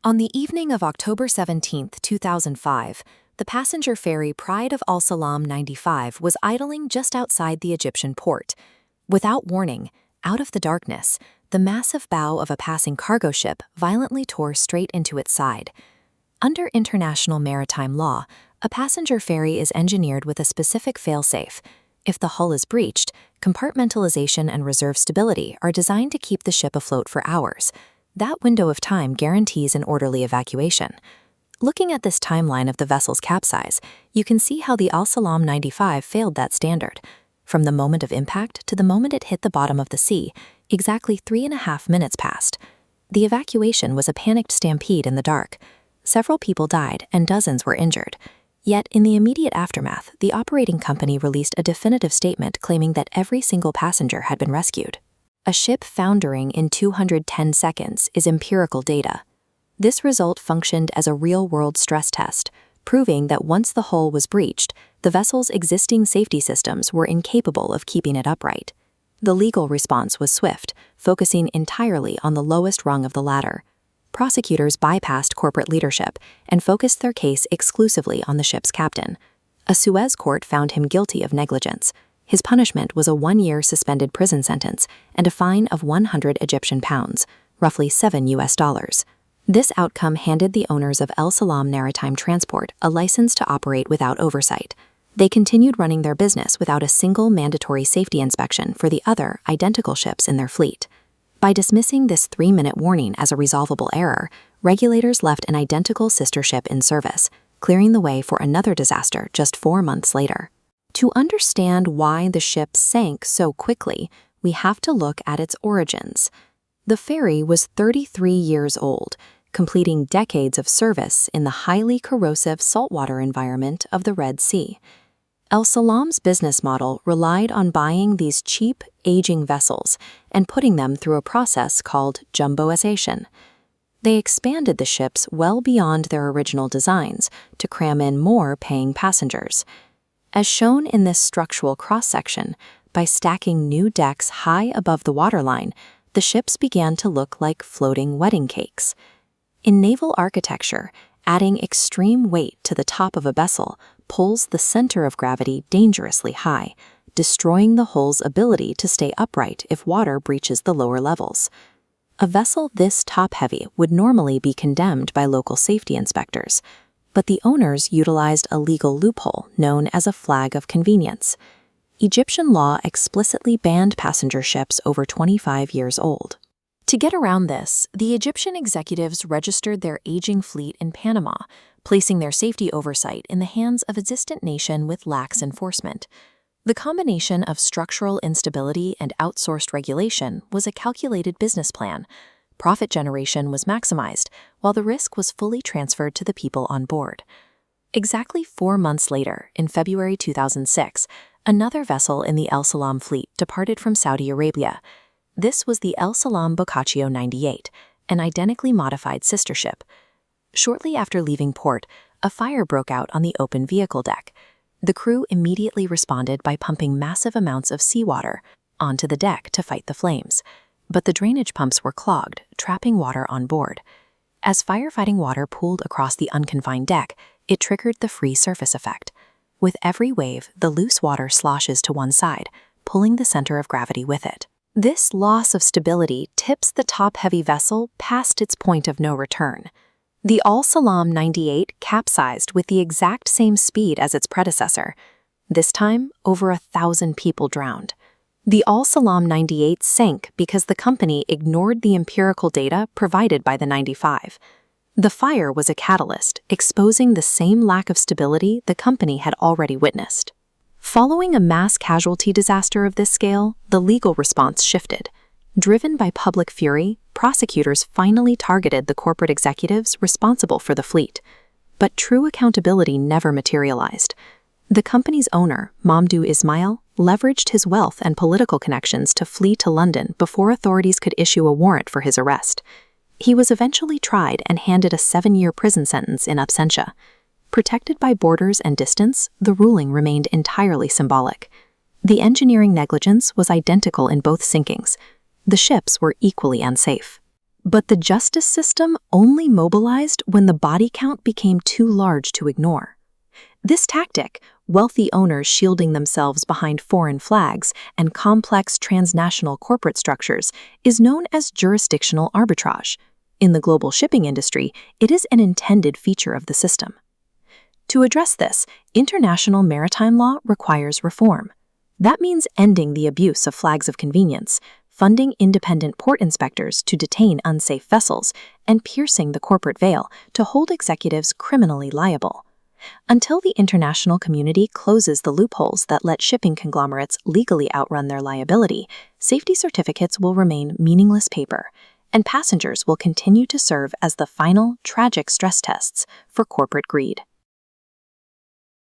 On the evening of October 17, 2005, the passenger ferry Pride of Al Salam 95 was idling just outside the Egyptian port. Without warning, out of the darkness, the massive bow of a passing cargo ship violently tore straight into its side. Under international maritime law, a passenger ferry is engineered with a specific failsafe. If the hull is breached, compartmentalization and reserve stability are designed to keep the ship afloat for hours. That window of time guarantees an orderly evacuation. Looking at this timeline of the vessel's capsize, you can see how the Al Salam 95 failed that standard. From the moment of impact to the moment it hit the bottom of the sea, exactly 3.5 minutes passed. The evacuation was a panicked stampede in the dark. Several people died and dozens were injured. Yet, in the immediate aftermath, the operating company released a definitive statement claiming that every single passenger had been rescued. A ship foundering in 210 seconds is empirical data. This result functioned as a real-world stress test, proving that once the hull was breached, the vessel's existing safety systems were incapable of keeping it upright. The legal response was swift, focusing entirely on the lowest rung of the ladder. Prosecutors bypassed corporate leadership and focused their case exclusively on the ship's captain. A Suez court found him guilty of negligence. His punishment was a 1-year suspended prison sentence and a fine of 100 Egyptian pounds, roughly $7. This outcome handed the owners of Salam Maritime Transport a license to operate without oversight. They continued running their business without a single mandatory safety inspection for the other identical ships in their fleet. By dismissing this 3-minute warning as a resolvable error, regulators left an identical sister ship in service, clearing the way for another disaster just 4 months later. To understand why the ship sank so quickly, we have to look at its origins. The ferry was 33 years old, completing decades of service in the highly corrosive saltwater environment of the Red Sea. Al Salam's business model relied on buying these cheap, aging vessels and putting them through a process called jumboisation. They expanded the ships well beyond their original designs to cram in more paying passengers. As shown in this structural cross-section, by stacking new decks high above the waterline, the ships began to look like floating wedding cakes. In naval architecture, adding extreme weight to the top of a vessel pulls the center of gravity dangerously high, destroying the hull's ability to stay upright if water breaches the lower levels. A vessel this top-heavy would normally be condemned by local safety inspectors, but the owners utilized a legal loophole known as a flag of convenience. Egyptian law explicitly banned passenger ships over 25 years old. To get around this, the Egyptian executives registered their aging fleet in Panama, placing their safety oversight in the hands of a distant nation with lax enforcement. The combination of structural instability and outsourced regulation was a calculated business plan. Profit generation was maximized, while the risk was fully transferred to the people on board. Exactly 4 months later, in February 2006, another vessel in the Al Salam fleet departed from Saudi Arabia. This was the Al Salam Boccaccio 98, an identically modified sister ship. Shortly after leaving port, a fire broke out on the open vehicle deck. The crew immediately responded by pumping massive amounts of seawater onto the deck to fight the flames. But the drainage pumps were clogged, trapping water on board. As firefighting water pooled across the unconfined deck, it triggered the free surface effect. With every wave, the loose water sloshes to one side, pulling the center of gravity with it. This loss of stability tips the top-heavy vessel past its point of no return. The Al Salam 98 capsized with the exact same speed as its predecessor. This time, over 1,000 people drowned. The Al Salam 98 sank because the company ignored the empirical data provided by the 95. The fire was a catalyst, exposing the same lack of stability the company had already witnessed. Following a mass casualty disaster of this scale, the legal response shifted. Driven by public fury, prosecutors finally targeted the corporate executives responsible for the fleet. But true accountability never materialized. The company's owner, Mamdouh Ismail, leveraged his wealth and political connections to flee to London before authorities could issue a warrant for his arrest. He was eventually tried and handed a 7-year prison sentence in absentia. Protected by borders and distance, the ruling remained entirely symbolic. The engineering negligence was identical in both sinkings. The ships were equally unsafe. But the justice system only mobilized when the body count became too large to ignore. This tactic, wealthy owners shielding themselves behind foreign flags and complex transnational corporate structures, is known as jurisdictional arbitrage. In the global shipping industry, it is an intended feature of the system. To address this, international maritime law requires reform. That means ending the abuse of flags of convenience, funding independent port inspectors to detain unsafe vessels, and piercing the corporate veil to hold executives criminally liable. Until the international community closes the loopholes that let shipping conglomerates legally outrun their liability, safety certificates will remain meaningless paper, and passengers will continue to serve as the final, tragic stress tests for corporate greed.